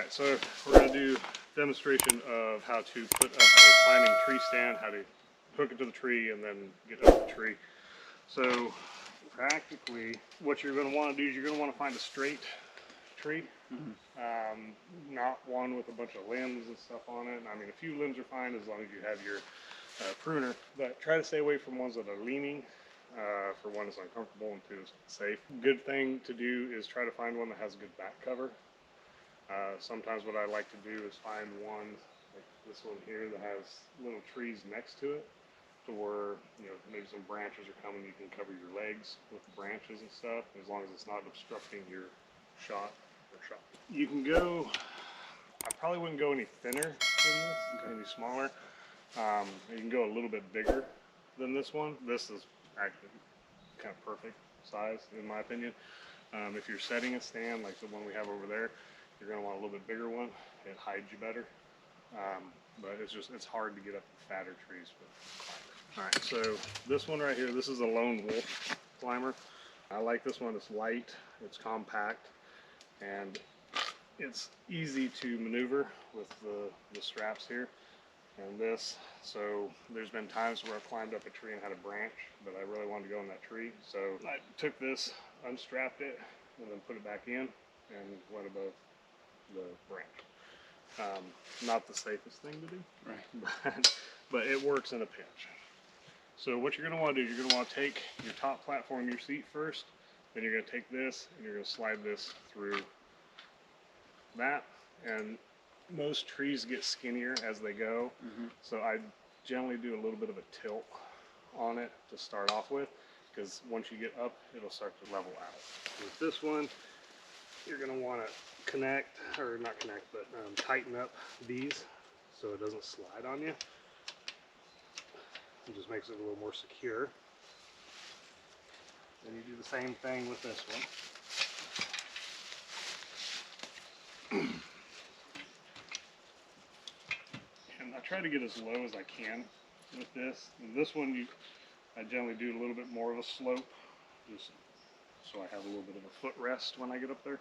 Alright, so we're going to do a demonstration of how to put up a climbing tree stand, how to hook it to the tree and then get up the tree. So practically what you're going to want to do is you're going to want to find a straight tree, not one with a bunch of limbs and stuff on it. I mean, a few limbs are fine as long as you have your pruner, but try to stay away from ones that are leaning. For one, it's uncomfortable, and two, it's safe. Good thing to do is try to find one that has a good back cover. Sometimes what I like to do is find one like this one here that has little trees next to it, to where, you know, maybe some branches are coming, you can cover your legs with the branches and stuff, as long as it's not obstructing your shot. You can go, I probably wouldn't go any thinner than this, any smaller. You can go a little bit bigger than this one. This is actually kind of perfect size in my opinion. If you're setting a stand like the one we have over there, you're going to want a little bit bigger one. It hides you better. But it's hard to get up the fatter trees with climber. Alright, so this one right here, this is a lone wolf climber. I like this one. It's light, it's compact, and it's easy to maneuver with the straps here. And this, so there's been times where I've climbed up a tree and had a branch, but I really wanted to go in that tree. So I took this, unstrapped it, and then put it back in and went above the branch. Not the safest thing to do, right? But it works in a pinch. So what you're going to want to do, you're going to want to take your top platform of your seat first, then you're going to take this and you're going to slide this through that. And most trees get skinnier as they go, so I generally do a little bit of a tilt on it to start off with, because once you get up, it'll start to level out. With this one, you're going to want to connect, or not connect, but tighten up these so it doesn't slide on you. It just makes it a little more secure. Then you do the same thing with this one. And I try to get as low as I can with this. And this one, I generally do a little bit more of a slope, just so I have a little bit of a footrest when I get up there.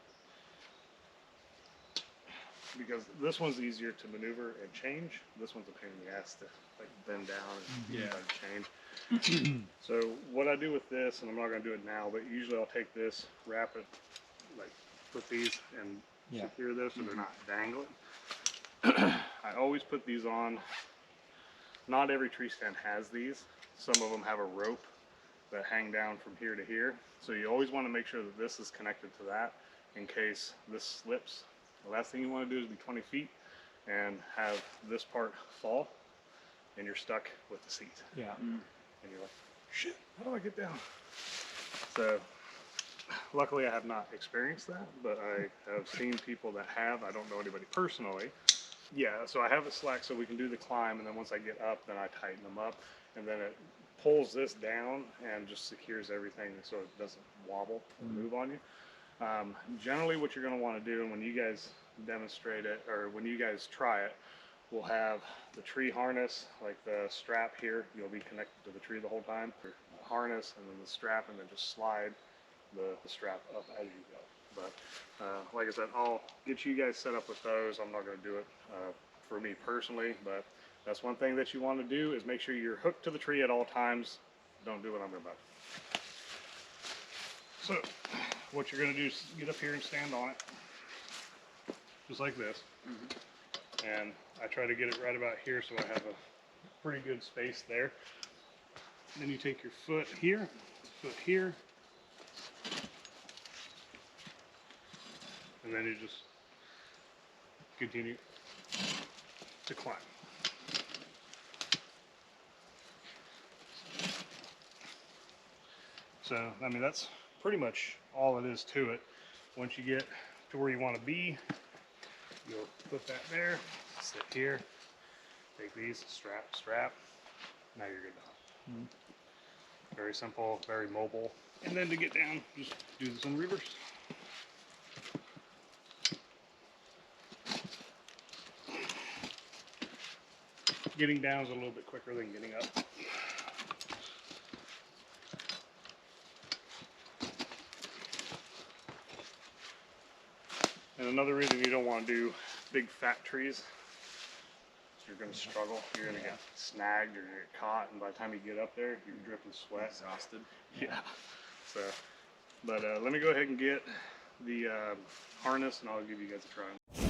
Because this one's easier to maneuver and change. This one's a pain in the ass to like bend down and change. So what I do with this, and I'm not going to do it now, but usually I'll take this, wrap it, like put these and secure this so they're not dangling. I always put these on. Not every tree stand has these. Some of them have a rope that hang down from here to here. So you always want to make sure that this is connected to that in case this slips. The last thing you want to do is be 20 feet and have this part fall and you're stuck with the seat. Yeah. And you're like, shit, how do I get down? So luckily I have not experienced that, but I have seen people that have. I don't know anybody personally. Yeah, so I have it slack so we can do the climb, and then once I get up, then I tighten them up, and then it pulls this down and just secures everything so it doesn't wobble and move on you. Generally what you're going to want to do, and when you guys demonstrate it, or when you guys try it, we'll have the tree harness, like the strap here, you'll be connected to the tree the whole time. The harness and then the strap, and then just slide the strap up as you go. But like I said, I'll get you guys set up with those. I'm not going to do it for me personally, but that's one thing that you want to do is make sure you're hooked to the tree at all times. Don't do what I'm about. So what you're going to do is get up here and stand on it, just like this. And I try to get it right about here so I have a pretty good space there. Then you take your foot here, and then you just continue to climb. So, I mean, that's pretty much all it is to it. Once you get to where you want to be, you'll put that there, sit here, take these, strap, now you're good to hunt. Very simple, very mobile. And then to get down, just do this in reverse. Getting down is a little bit quicker than getting up. And another reason you don't want to do big fat trees. You're going to struggle. You're going to get snagged or get caught, and by the time you get up there, you're dripping sweat. Exhausted. Yeah. So, but let me go ahead and get the harness, and I'll give you guys a try.